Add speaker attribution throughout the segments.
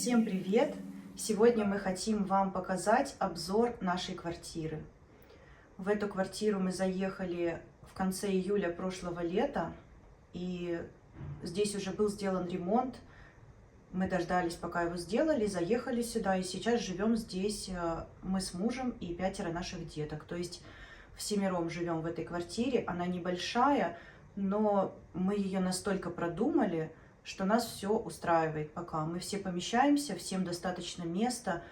Speaker 1: Всем привет! Сегодня мы хотим вам показать обзор нашей квартиры. В эту квартиру мы заехали в конце июля прошлого лета, и здесь уже был сделан ремонт. Мы дождались, пока его сделали, заехали сюда, и сейчас живем здесь мы с мужем и 5 наших деток. То есть всемиром живем в этой квартире. Она небольшая, но мы ее настолько продумали, что нас все устраивает пока. Мы все помещаемся, всем достаточно места.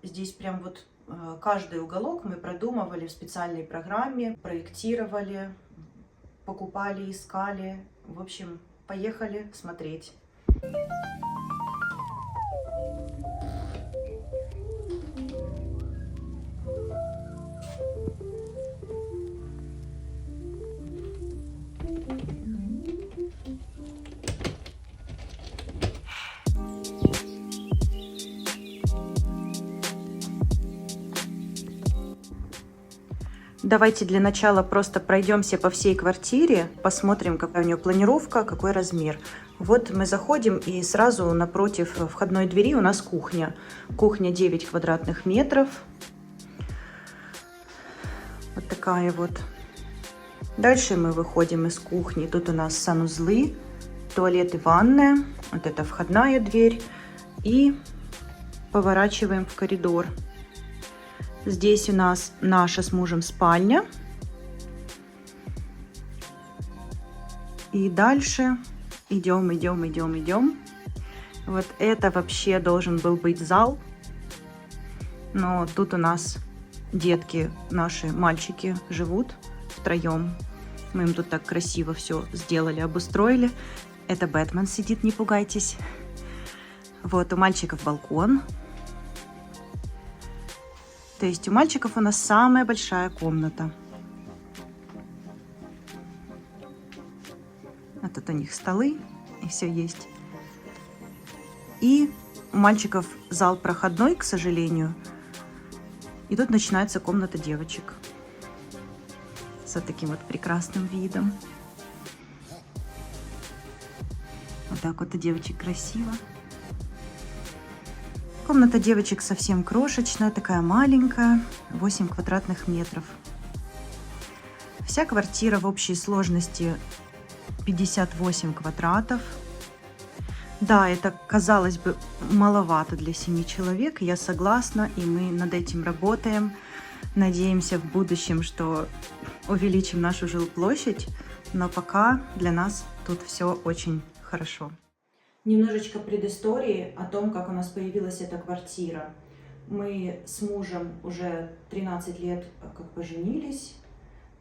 Speaker 1: Здесь прям вот каждый уголок мы продумывали в специальной программе, проектировали, покупали, искали. В общем, поехали смотреть. Давайте для начала просто пройдемся по всей квартире, посмотрим, какая у нее планировка, какой размер. Вот мы заходим, и сразу напротив входной двери у нас кухня. Кухня 9 квадратных метров. Вот такая вот. Дальше мы выходим из кухни. Тут у нас санузлы, туалет и ванная. Вот это входная дверь. И поворачиваем в коридор. Здесь у нас наша с мужем спальня. И дальше идем. Вот это вообще должен был быть зал. Но тут у нас детки, наши мальчики живут втроем. Мы им тут так красиво все сделали, обустроили. Это Бэтмен сидит, не пугайтесь. Вот у мальчиков балкон. То есть у мальчиков у нас самая большая комната. А тут у них столы и все есть. И у мальчиков зал проходной, к сожалению. И тут начинается комната девочек. С вот таким вот прекрасным видом. Вот так вот у девочек красиво. Комната девочек совсем крошечная, такая маленькая, 8 квадратных метров. Вся квартира в общей сложности 58 квадратов. Да, это, казалось бы, маловато для 7 человек, я согласна, и мы над этим работаем. Надеемся в будущем, что увеличим нашу жилплощадь, но пока для нас тут все очень хорошо. Немножечко предыстории о том, как у нас появилась эта квартира. Мы с мужем уже 13 лет как поженились,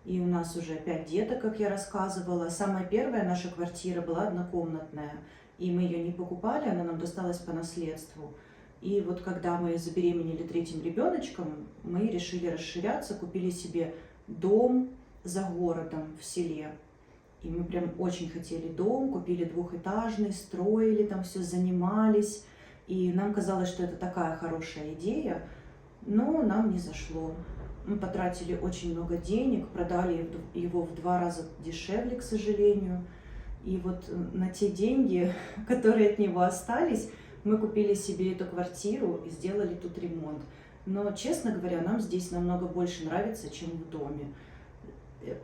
Speaker 1: и у нас уже 5 деток, как я рассказывала. Самая первая наша квартира была однокомнатная, и мы ее не покупали, она нам досталась по наследству. И вот когда мы забеременели 3-м ребеночком, мы решили расширяться, купили себе дом за городом в селе. И мы прям очень хотели дом, купили 2-этажный, строили там все, занимались. И нам казалось, что это такая хорошая идея, но нам не зашло. Мы потратили очень много денег, продали его в 2 раза дешевле, к сожалению. И вот на те деньги, которые от него остались, мы купили себе эту квартиру и сделали тут ремонт. Но, честно говоря, нам здесь намного больше нравится, чем в доме.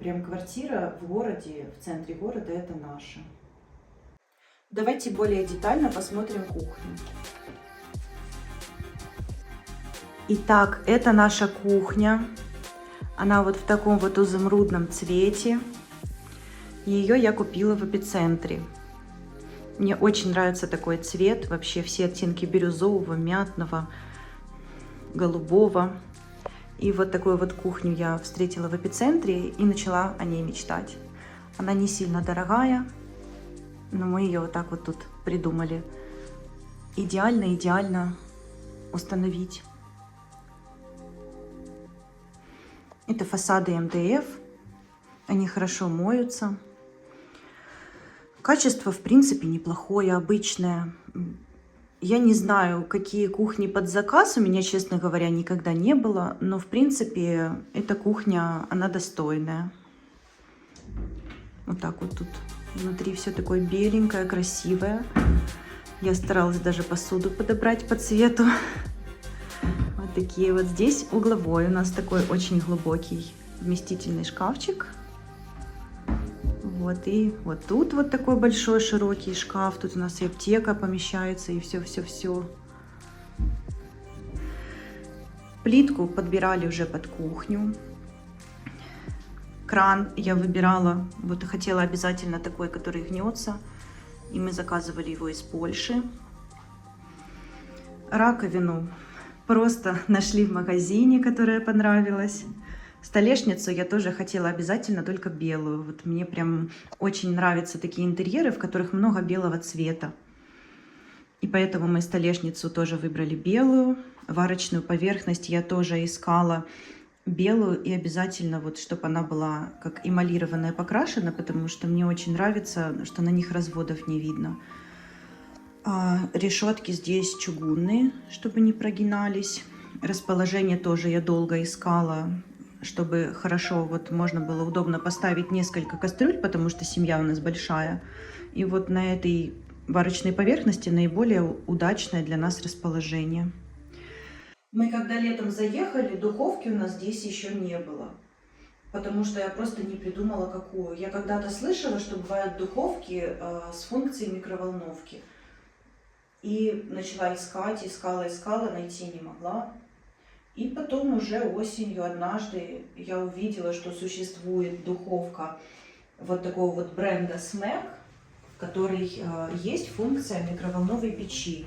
Speaker 1: Прям квартира в городе, в центре города, это наша. Давайте более детально посмотрим кухню. Итак, это наша кухня. Она вот в таком вот изумрудном цвете. Ее я купила в Эпицентре. Мне очень нравится такой цвет. Вообще все оттенки бирюзового, мятного, голубого. И вот такую вот кухню я встретила в Эпицентре и начала о ней мечтать. Она не сильно дорогая, но мы ее вот так вот тут придумали. Идеально установить. Это фасады МДФ. Они хорошо моются. Качество, в принципе, неплохое, обычное. Я не знаю, какие кухни под заказ, у меня, честно говоря, никогда не было, но, в принципе, эта кухня, она достойная. Вот так вот тут внутри все такое беленькое, красивое. Я старалась даже посуду подобрать по цвету. Вот такие вот. Здесь угловой у нас такой очень глубокий вместительный шкафчик. Вот, и вот тут вот такой большой широкий шкаф. Тут у нас и аптека помещается, и все-все-все. Плитку подбирали уже под кухню. Кран я выбирала, вот хотела обязательно такой, который гнется. И мы заказывали его из Польши. Раковину просто нашли в магазине, которая понравилась. Столешницу я тоже хотела обязательно только белую. Вот мне прям очень нравятся такие интерьеры, в которых много белого цвета. И поэтому мы столешницу тоже выбрали белую. Варочную поверхность я тоже искала белую и обязательно вот, чтобы она была как эмалированная, покрашена, потому что мне очень нравится, что на них разводов не видно. Решетки здесь чугунные, чтобы не прогинались. Расположение тоже я долго искала, чтобы хорошо вот можно было удобно поставить несколько кастрюль, потому что семья у нас большая. И вот на этой варочной поверхности наиболее удачное для нас расположение. Мы когда летом заехали, духовки у нас здесь еще не было, потому что я просто не придумала какую. Я когда-то слышала, что бывают духовки с функцией микроволновки. И начала искать, искала, найти не могла. И потом уже осенью однажды я увидела, что существует духовка вот такого вот бренда Smeg, в которой есть функция микроволновой печи.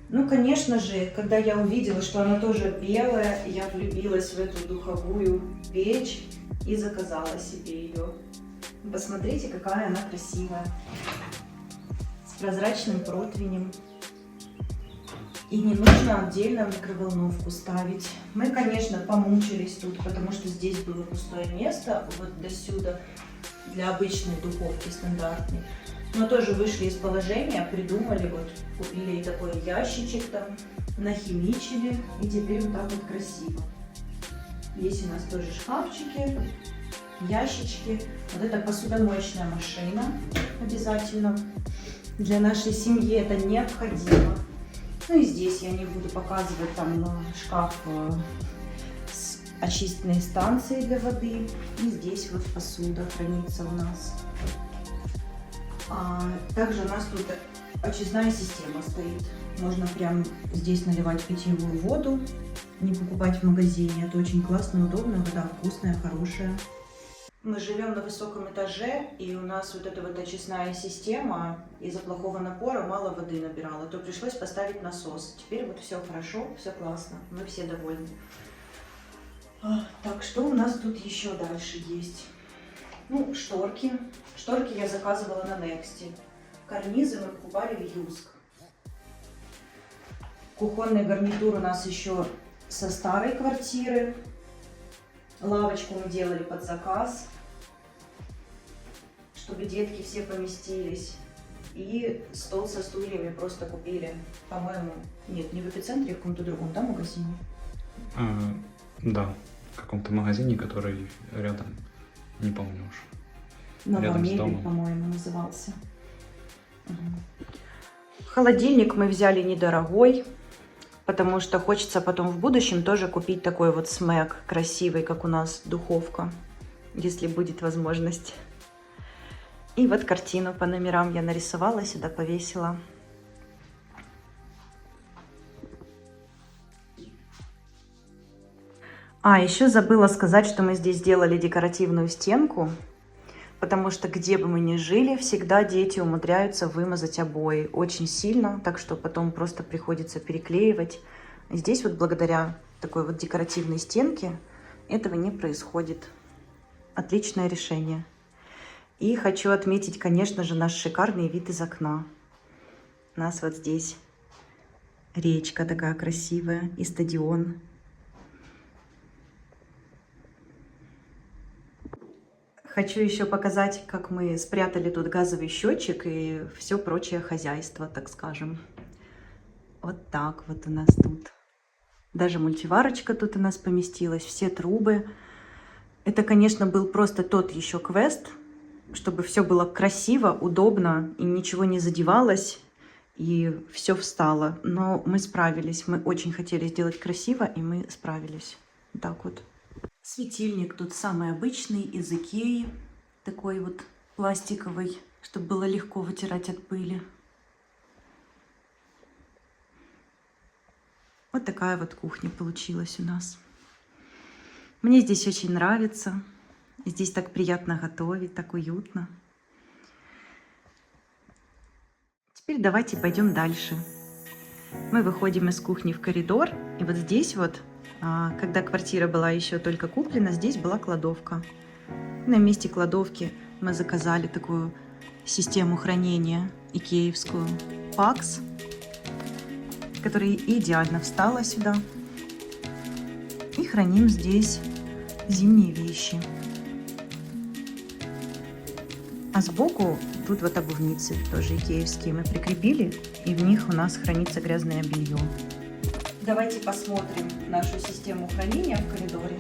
Speaker 1: Ну, конечно же, когда я увидела, что она тоже белая, я влюбилась в эту духовую печь и заказала себе ее. Посмотрите, какая она красивая. С прозрачным противнем. И не нужно отдельно микроволновку ставить. Мы, конечно, помучились тут, потому что здесь было пустое место, вот до сюда, для обычной духовки стандартной. Но тоже вышли из положения, придумали, вот купили и такой ящичек там, нахимичили, и теперь вот так вот красиво. Здесь у нас тоже шкафчики, ящички. Вот это посудомоечная машина обязательно. Для нашей семьи это необходимо. Ну и здесь я не буду показывать, там шкаф с очистной станцией для воды. И здесь вот посуда хранится у нас. Также у нас тут очистная система стоит. Можно прям здесь наливать питьевую воду, не покупать в магазине. Это очень классно, удобно, вода вкусная, хорошая. Мы живем на высоком этаже, и у нас вот эта вот очистная система из-за плохого напора мало воды набирала. То пришлось поставить насос. Теперь вот все хорошо, все классно, мы все довольны. Так, что у нас тут еще дальше есть? Ну, шторки. Шторки я заказывала на Next. Карнизы мы покупали в Юск. Кухонный гарнитур у нас еще со старой квартиры. Лавочку мы делали под заказ, чтобы детки все поместились. И стол со стульями просто купили, по-моему, нет, не в Эпицентре, а в каком-то другом, да, магазине?
Speaker 2: Да, в каком-то магазине, который рядом, не помню уж.
Speaker 1: Новомебель, по-моему, назывался. Холодильник мы взяли недорогой, потому что хочется потом в будущем тоже купить такой вот Smeg красивый, как у нас духовка, если будет возможность. И вот картину по номерам я нарисовала, сюда повесила. Еще забыла сказать, что мы здесь сделали декоративную стенку, потому что где бы мы ни жили, всегда дети умудряются вымазать обои очень сильно, так что потом просто приходится переклеивать. Здесь вот благодаря такой вот декоративной стенке этого не происходит. Отличное решение. И хочу отметить, конечно же, наш шикарный вид из окна. У нас вот здесь речка такая красивая и стадион. Хочу еще показать, как мы спрятали тут газовый счетчик и все прочее хозяйство, так скажем. Вот так вот у нас тут. Даже мультиварочка тут у нас поместилась, все трубы. Это, конечно, был просто тот еще квест, чтобы все было красиво, удобно и ничего не задевалось. и все встало. Но мы справились. Мы очень хотели сделать красиво, и мы справились. Вот так вот. Светильник тут самый обычный, из Икеи. Такой вот пластиковый, чтобы было легко вытирать от пыли. Вот такая вот кухня получилась у нас. Мне здесь очень нравится. Здесь так приятно готовить, так уютно. Теперь давайте пойдем дальше. Мы выходим из кухни в коридор. И вот здесь вот, когда квартира была еще только куплена, здесь была кладовка. На месте кладовки мы заказали такую систему хранения икеевскую Pax, которая идеально встала сюда. И храним здесь зимние вещи. А сбоку тут вот обувницы, тоже икеевские, мы прикрепили, и в них у нас хранится грязное белье. Давайте посмотрим нашу систему хранения в коридоре.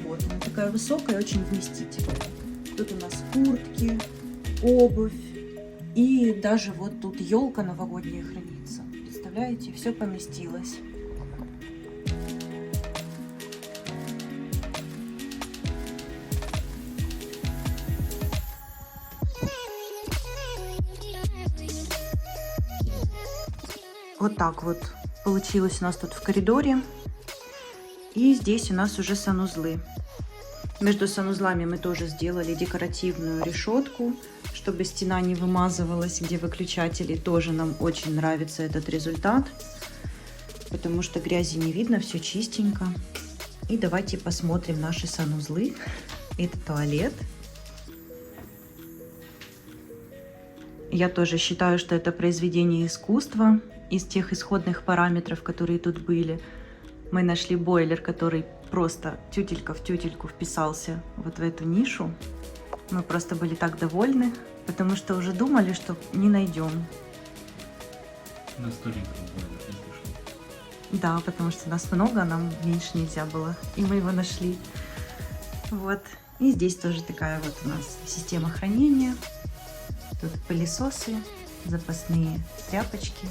Speaker 1: Вот она такая высокая, очень вместительная. Тут у нас куртки, обувь, и даже вот тут елка новогодняя хранится. Представляете, все поместилось. Вот так вот получилось у нас тут в коридоре. И здесь у нас уже санузлы. Между санузлами мы тоже сделали декоративную решетку, чтобы стена не вымазывалась, где выключатели. Тоже нам очень нравится этот результат, потому что грязи не видно, все чистенько. И давайте посмотрим наши санузлы. Это туалет. Я тоже считаю, что это произведение искусства. Из тех исходных параметров, которые тут были, мы нашли бойлер, который просто тютелька в тютельку вписался вот в эту нишу. Мы просто были так довольны, потому что уже думали, что не найдем.
Speaker 2: На 100 литров бойлер, если что.
Speaker 1: Да, потому что нас много, нам меньше нельзя было, и мы его нашли. Вот. И здесь тоже такая вот у нас система хранения. Тут пылесосы, запасные тряпочки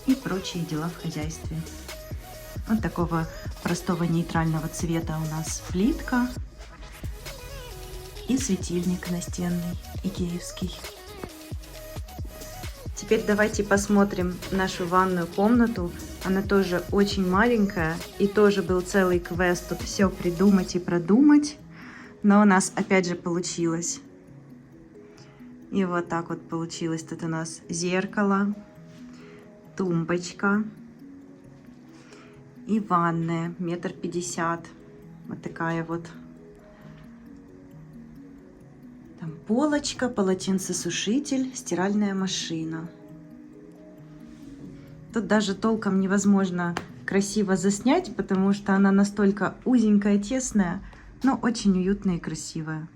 Speaker 1: и прочие дела в хозяйстве. Вот такого простого нейтрального цвета у нас плитка и светильник настенный икеевский. Теперь давайте посмотрим нашу ванную комнату. Она тоже очень маленькая, и тоже был целый квест тут все придумать и продумать. Но у нас опять же получилось. И вот так вот получилось. Тут у нас зеркало, тумбочка и ванная 1,50 м. Вот такая вот. Там полочка, полотенцесушитель, стиральная машина. Тут даже толком невозможно красиво заснять, потому что она настолько узенькая, тесная, но очень уютная и красивая.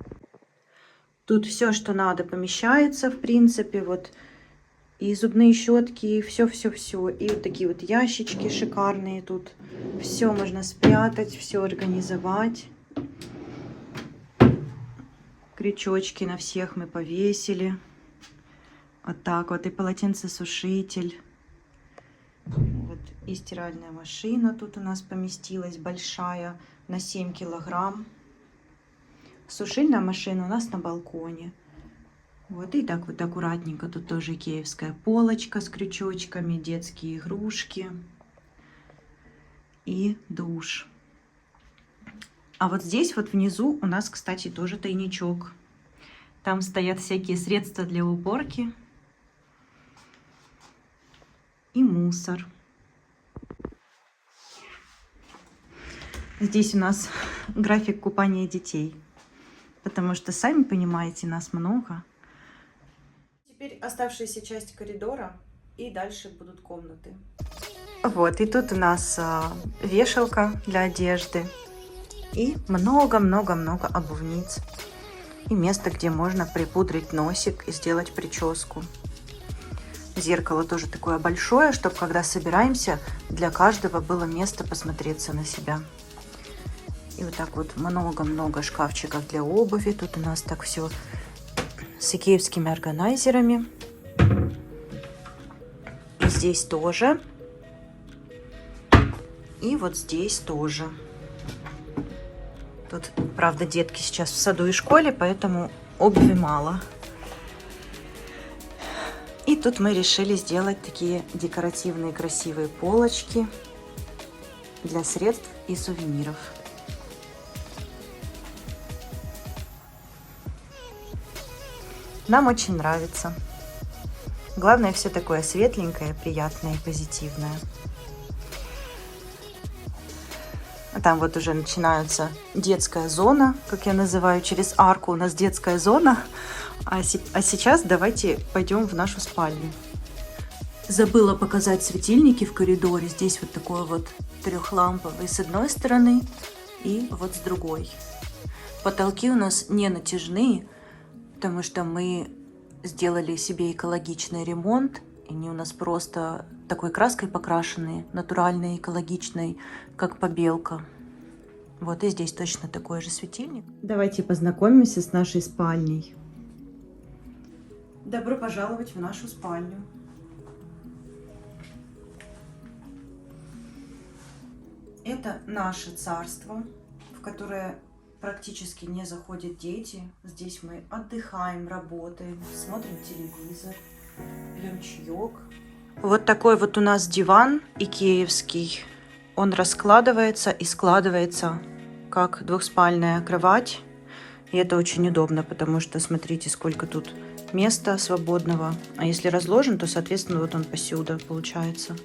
Speaker 1: Тут все, что надо, помещается, в принципе, вот. И зубные щетки, и все-все-все. И вот такие вот ящички шикарные тут. Все можно спрятать, все организовать. Крючочки на всех мы повесили. Вот так вот. И полотенцесушитель. Вот. И стиральная машина тут у нас поместилась, большая, на 7 килограмм. Сушильная машина у нас на балконе. Вот, и так вот аккуратненько. Тут тоже икеевская полочка с крючочками, детские игрушки и душ. А вот здесь вот внизу у нас, кстати, тоже тайничок. Там стоят всякие средства для уборки и мусор. Здесь у нас график купания детей, потому что, сами понимаете, нас много. Теперь оставшаяся часть коридора, и дальше будут комнаты. Вот, и тут у нас вешалка для одежды, и много-много-много обувниц, и место, где можно припудрить носик и сделать прическу. Зеркало тоже такое большое, чтобы когда собираемся, для каждого было место посмотреться на себя. И вот так вот много-много шкафчиков для обуви. Тут у нас так все с икеевскими органайзерами. здесь тоже. И вот здесь тоже. Тут, правда, детки сейчас в саду и школе, поэтому обуви мало. И тут мы решили сделать такие декоративные красивые полочки для средств и сувениров. Нам очень нравится. Главное, все такое светленькое, приятное и позитивное. А там вот уже начинается детская зона, как я называю, через арку у нас детская зона. А сейчас давайте пойдем в нашу спальню. Забыла показать светильники в коридоре. Здесь вот такой вот трехламповый с одной стороны и вот с другой. Потолки у нас не натяжные, потому что мы сделали себе экологичный ремонт. И они у нас просто такой краской покрашенные, натуральной, экологичной, как побелка. Вот и здесь точно такой же светильник. Давайте познакомимся с нашей спальней. Добро пожаловать в нашу спальню. Это наше царство, в которое практически не заходят дети. Здесь мы отдыхаем, работаем, смотрим телевизор, пьем чаек. Вот такой вот у нас диван икеевский. Он раскладывается и складывается, как двухспальная кровать. И это очень удобно, потому что смотрите, сколько тут места свободного. А если разложен, то, соответственно, вот он посюда получается.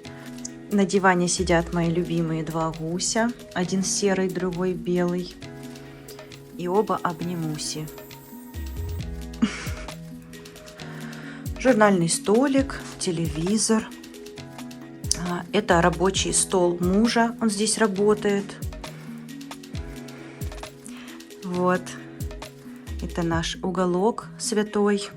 Speaker 1: На диване сидят мои любимые два гуся. Один серый, другой белый. И оба обнимуси. Журнальный столик, телевизор. Это рабочий стол мужа. Он здесь работает. Вот. Это наш уголок святой.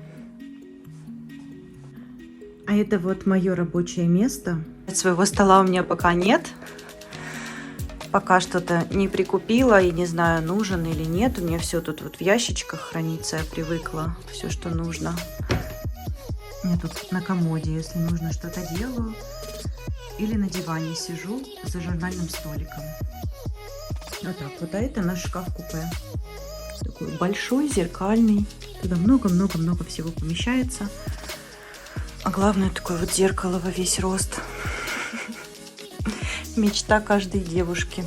Speaker 1: А это вот мое рабочее место. Своего стола у меня пока нет. Пока что-то не прикупила и не знаю, нужен или нет. У меня все тут вот в ящичках хранится. Я привыкла. Все, что нужно. Я тут на комоде, если нужно, что-то делаю. Или на диване сижу за журнальным столиком. Вот так вот. А это наш шкаф-купе. Такой большой, зеркальный. Туда много-много-много всего помещается. А главное, такое вот зеркало во весь рост. Мечта каждой девушки.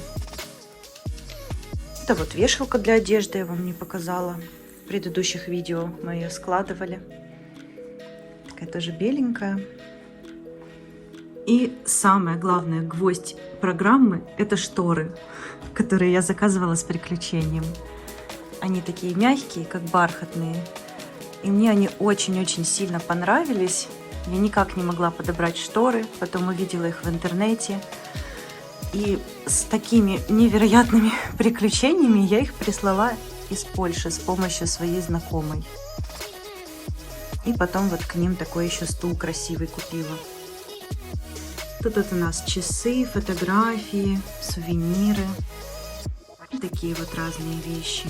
Speaker 1: Это вот вешалка для одежды, я вам не показала. В предыдущих видео мы ее складывали. Такая тоже беленькая. И самое главное, гвоздь программы, это шторы, которые я заказывала с приключением. Они такие мягкие, как бархатные. И мне они очень-очень сильно понравились. Я никак не могла подобрать шторы, потом увидела их в интернете. И с такими невероятными приключениями я их прислала из Польши с помощью своей знакомой. И потом вот к ним такой еще стул красивый купила. Тут вот у нас часы, фотографии, сувениры. И такие вот разные вещи.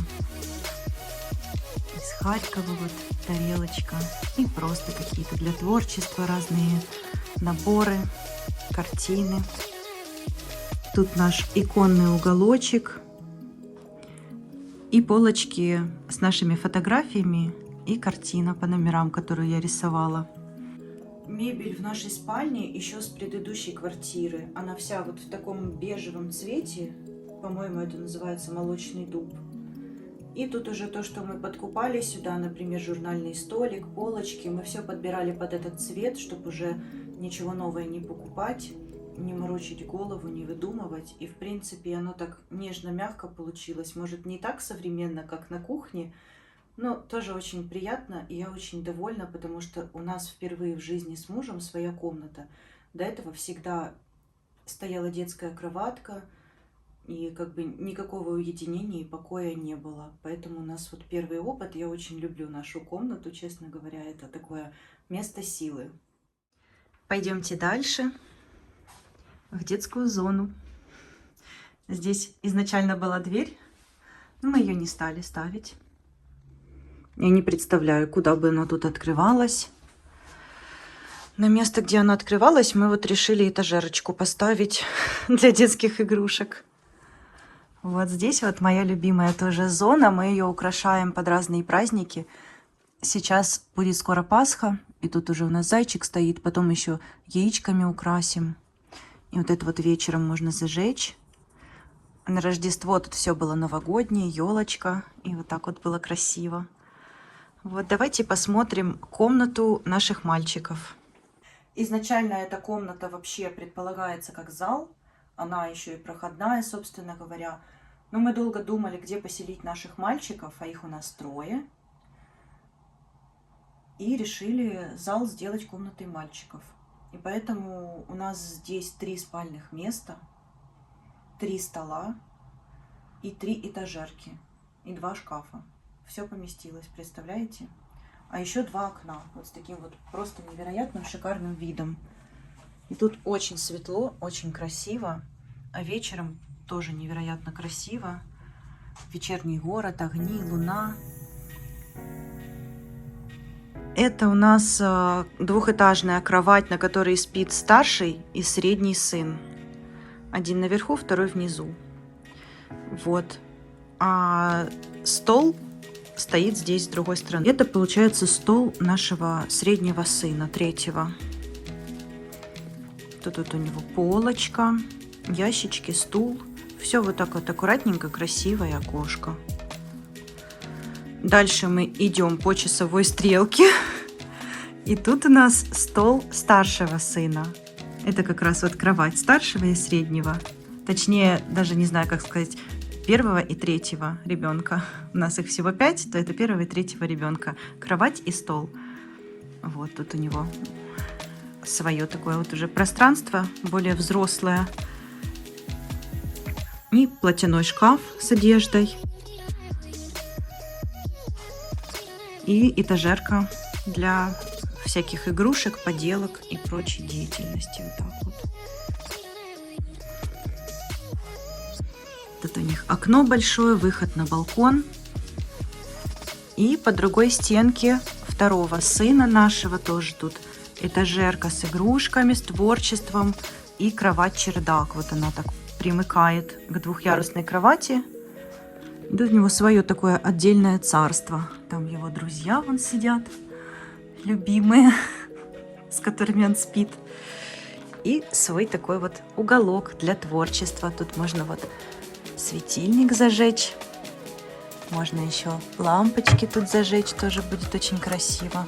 Speaker 1: Из Харькова вот тарелочка. И просто какие-то для творчества разные наборы, картины. Тут наш иконный уголочек. И полочки с нашими фотографиями и картина по номерам, которую я рисовала. Мебель в нашей спальне еще с предыдущей квартиры. Она вся вот в таком бежевом цвете. По-моему, это называется молочный дуб. И тут уже то, что мы подкупали сюда, например, журнальный столик, полочки. Мы все подбирали под этот цвет, чтобы уже ничего новое не покупать, не морочить голову, не выдумывать. И, в принципе, оно так нежно-мягко получилось. Может, не так современно, как на кухне, но тоже очень приятно. И я очень довольна, потому что у нас впервые в жизни с мужем своя комната. До этого всегда стояла детская кроватка, и как бы никакого уединения и покоя не было. Поэтому у нас вот первый опыт. Я очень люблю нашу комнату, честно говоря. Это такое место силы. Пойдемте дальше. В детскую зону. Здесь изначально была дверь, но мы ее не стали ставить. Я не представляю, куда бы она тут открывалась. На место, где она открывалась, мы вот решили этажерочку поставить для детских игрушек. Вот здесь вот моя любимая тоже зона. Мы ее украшаем под разные праздники. Сейчас будет скоро Пасха, и тут уже у нас зайчик стоит. Потом еще яичками украсим. И вот это вот вечером можно зажечь. На Рождество тут все было новогоднее, елочка. И вот так вот было красиво. Вот давайте посмотрим комнату наших мальчиков. Изначально эта комната вообще предполагается как зал. Она еще и проходная, собственно говоря. Но мы долго думали, где поселить наших мальчиков, а их у нас 3. И решили зал сделать комнатой мальчиков. И поэтому у нас здесь 3 спальных места, 3 стола и 3 этажерки, и 2 шкафа. Все поместилось, представляете? А еще 2 окна, вот с таким вот просто невероятным шикарным видом. И тут очень светло, очень красиво, а вечером тоже невероятно красиво. Вечерний город, огни, луна. Это у нас 2-этажная кровать, на которой спит старший и средний сын. Один наверху, второй внизу. Вот. А стол стоит здесь с другой стороны. Это получается стол нашего среднего сына, 3-го. Тут у него полочка, ящички, стул. Все вот так вот аккуратненько, красиво и окошко. Дальше мы идем по часовой стрелке. И тут у нас стол старшего сына. Это как раз вот кровать старшего и среднего. Точнее, даже не знаю, как сказать, 1-го и 3-го ребенка. У нас их всего 5, то это 1-го и 3-го ребенка. Кровать и стол. Вот тут у него свое такое вот уже пространство, более взрослое. И платяной шкаф с одеждой. И этажерка для всяких игрушек, поделок и прочей деятельности. Вот так вот. Тут у них окно большое, выход на балкон. И по другой стенке 2-го сына нашего тоже тут этажерка с игрушками, с творчеством и кровать-чердак. Вот она так примыкает к 2-ярусной кровати. Тут у него свое такое отдельное царство. Там его друзья вон сидят, любимые, с которыми он спит. И свой такой вот уголок для творчества. Тут можно вот светильник зажечь. Можно еще лампочки тут зажечь. Тоже будет очень красиво.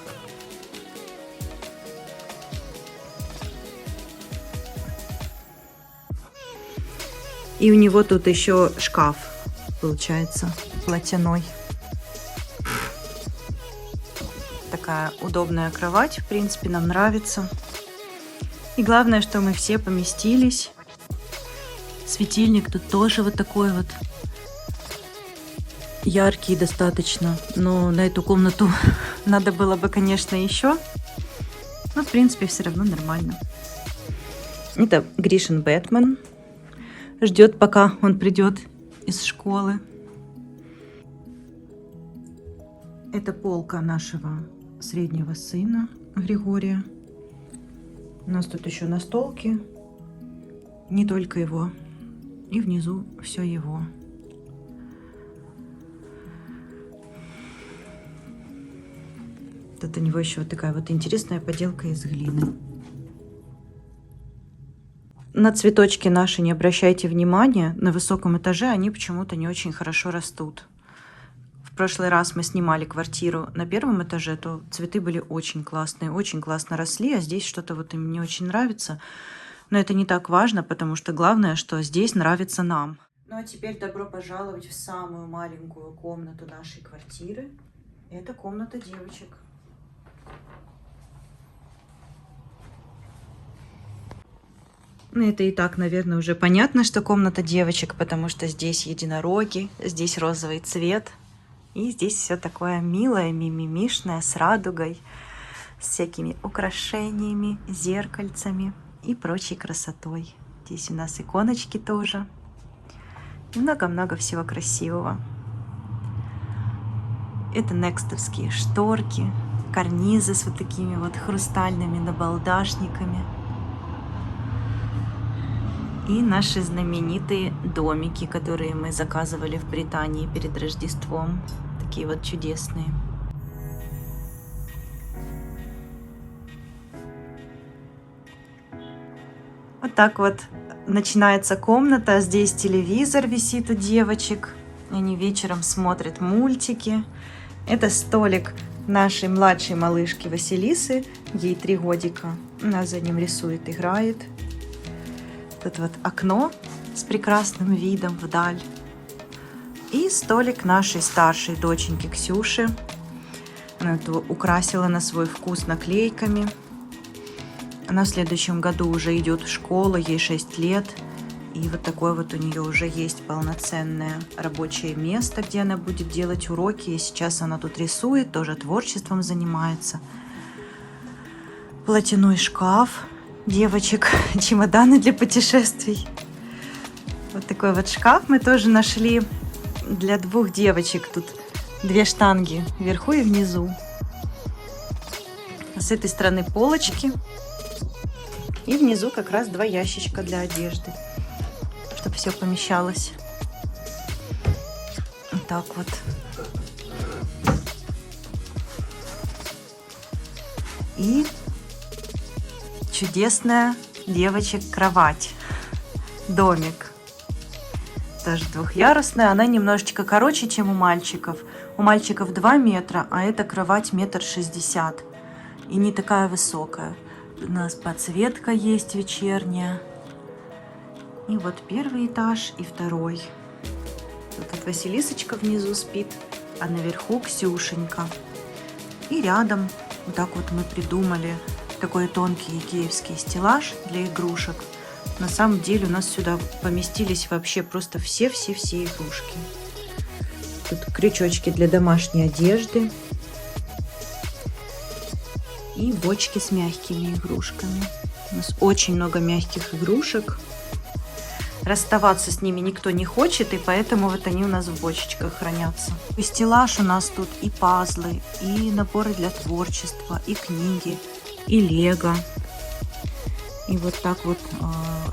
Speaker 1: И у него тут еще шкаф, получается, платяной. Такая удобная кровать, в принципе, нам нравится. И главное, что мы все поместились. Светильник тут тоже вот такой вот яркий достаточно. Но на эту комнату надо было бы, конечно, еще. Но, в принципе, все равно нормально. Это Гришин Бэтмен. Ждет, пока он придет из школы. Это полка нашего среднего сына Григория. У нас тут еще настолки. Не только его. И внизу все его. Тут у него еще вот такая вот интересная поделка из глины. На цветочки наши не обращайте внимания. На высоком этаже они почему-то не очень хорошо растут. В прошлый раз мы снимали квартиру на 1-м этаже, то цветы были очень классно росли, а здесь что-то вот им не очень нравится. Но это не так важно, потому что главное, что здесь нравится нам. Ну а теперь добро пожаловать в самую маленькую комнату нашей квартиры. Это комната девочек. Ну, это и так, наверное, уже понятно, что комната девочек, потому что здесь единороги, здесь розовый цвет. И здесь все такое милое, мимимишное, с радугой, с всякими украшениями, зеркальцами и прочей красотой. Здесь у нас иконочки тоже. И много-много всего красивого. Это некстовские шторки. карнизы с вот такими вот хрустальными набалдашниками. И наши знаменитые домики, которые мы заказывали в Британии перед Рождеством. Такие вот чудесные. Вот так вот начинается комната. Здесь телевизор висит у девочек. Они вечером смотрят мультики. Это столик нашей младшей малышки Василисы. Ей 3 годика. Она за ним рисует, играет. Тут вот окно с прекрасным видом вдаль. И столик нашей старшей доченьки Ксюши. Она это украсила на свой вкус наклейками. Она в следующем году уже идет в школу, ей 6 лет. И вот такое вот у нее уже есть полноценное рабочее место, где она будет делать уроки. И сейчас она тут рисует, тоже творчеством занимается. Платяной шкаф девочек, чемоданы для путешествий. Вот такой вот шкаф мы тоже нашли для 2 девочек. Тут 2 штанги вверху и внизу. С этой стороны полочки. И внизу как раз 2 ящичка для одежды, чтобы все помещалось. Вот так вот. И чудесная девочек кровать, домик, тоже 2-ярусная, она немножечко короче, чем у мальчиков. У мальчиков 2 метра, а эта кровать 1,60 м и не такая высокая. У нас подсветка есть вечерняя. И вот 1-й этаж и 2-й. Тут Василисочка внизу спит, а наверху Ксюшенька. И рядом вот так вот мы придумали такой тонкий икеевский стеллаж для игрушек. На самом деле у нас сюда поместились вообще просто все игрушки. Тут крючочки для домашней одежды. И бочки с мягкими игрушками. У нас очень много мягких игрушек. Расставаться с ними никто не хочет, и поэтому вот они у нас в бочечках хранятся. И стеллаж у нас тут и пазлы, и наборы для творчества, и книги, и лего. И вот так вот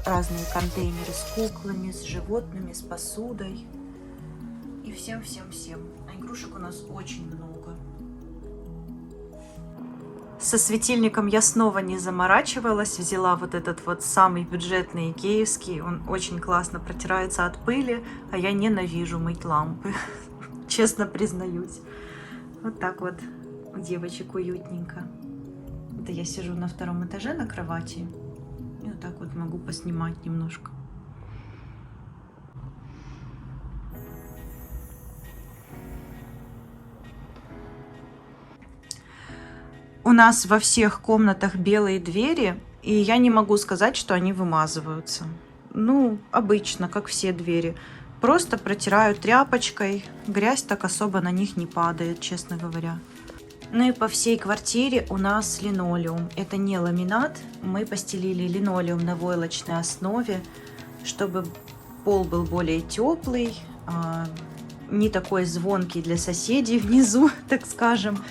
Speaker 1: разные контейнеры с куклами, с животными, с посудой. И всем-всем-всем. А игрушек у нас очень много. Со светильником я снова не заморачивалась. Взяла вот этот вот самый бюджетный икеевский. Он очень классно протирается от пыли, а я ненавижу мыть лампы. Честно признаюсь. Вот так вот у девочек уютненько. Это я сижу на 2-м этаже на кровати. И вот так вот могу поснимать немножко. У нас во всех комнатах белые двери, и я не могу сказать, что они вымазываются. Ну, обычно, как все двери. Просто протираю тряпочкой, грязь так особо на них не падает, честно говоря. Ну и по всей квартире у нас линолеум. Это не ламинат, мы постелили линолеум на войлочной основе, чтобы пол был более теплый, не такой звонкий для соседей внизу, так скажем.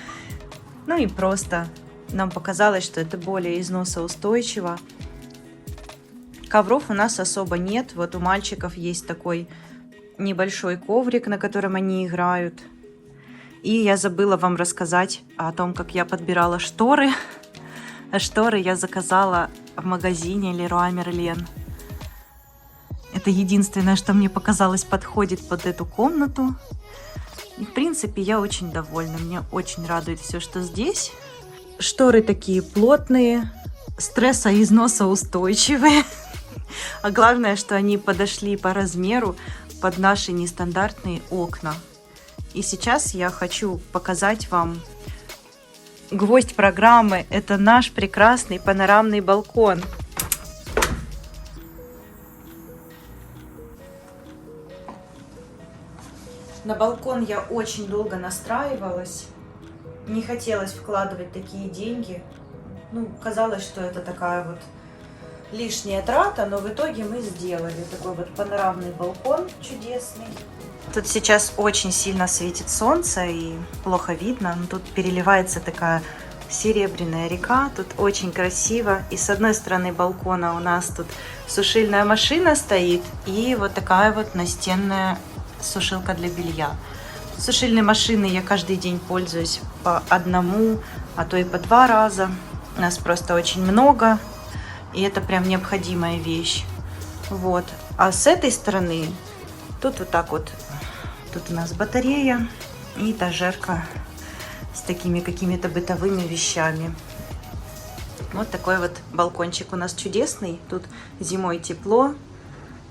Speaker 1: Ну и просто нам показалось, что это более износоустойчиво. Ковров у нас особо нет. Вот у мальчиков есть такой небольшой коврик, на котором они играют. И я забыла вам рассказать о том, как я подбирала шторы. Шторы я заказала в магазине Leroy Merlin. Это единственное, что мне показалось подходит под эту комнату. И, в принципе, я очень довольна. Меня очень радует все, что здесь. Шторы такие плотные, стрессоизносоустойчивые. А главное, что они подошли по размеру под наши нестандартные окна. И сейчас я хочу показать вам гвоздь программы. Это наш прекрасный панорамный балкон. На балкон я очень долго настраивалась. Не хотелось вкладывать такие деньги. Ну, казалось, что это такая вот лишняя трата, но в итоге мы сделали такой вот панорамный балкон чудесный. Тут сейчас очень сильно светит солнце и плохо видно, но тут переливается такая серебряная река, тут очень красиво. И с одной стороны балкона у нас тут сушильная машина стоит и вот такая вот настенная сушилка для белья. Сушильной машиной я каждый день пользуюсь по одному, а то и по 2 раза. У нас просто очень много, и это прям необходимая вещь. Вот. А с этой стороны тут вот так вот, тут у нас батарея и этажерка с такими какими-то бытовыми вещами. Вот такой вот балкончик у нас чудесный. Тут зимой тепло,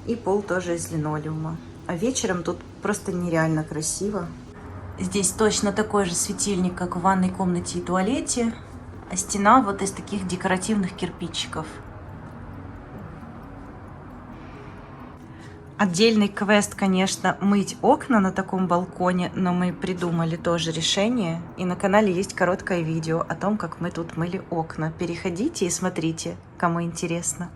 Speaker 1: и пол тоже из линолеума. А вечером тут просто нереально красиво. Здесь точно такой же светильник, как в ванной комнате и туалете. А стена вот из таких декоративных кирпичиков. Отдельный квест, конечно, мыть окна на таком балконе, но мы придумали тоже решение. И на канале есть короткое видео о том, как мы тут мыли окна. Переходите и смотрите, кому интересно.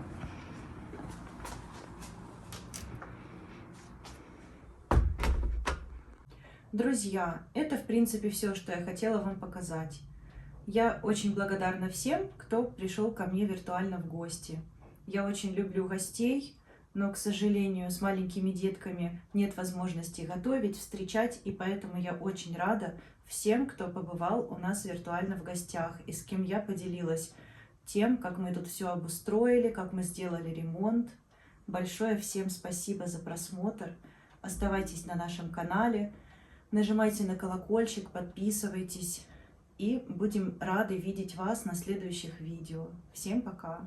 Speaker 1: Друзья, это в принципе все, что я хотела вам показать. Я очень благодарна всем, кто пришел ко мне виртуально в гости. Я очень люблю гостей, но, к сожалению, с маленькими детками нет возможности готовить, встречать, и поэтому я очень рада всем, кто побывал у нас виртуально в гостях, и с кем я поделилась тем, как мы тут все обустроили, как мы сделали ремонт. Большое всем спасибо за просмотр. Оставайтесь на нашем канале, нажимайте на колокольчик, подписывайтесь, и будем рады видеть вас на следующих видео. Всем пока!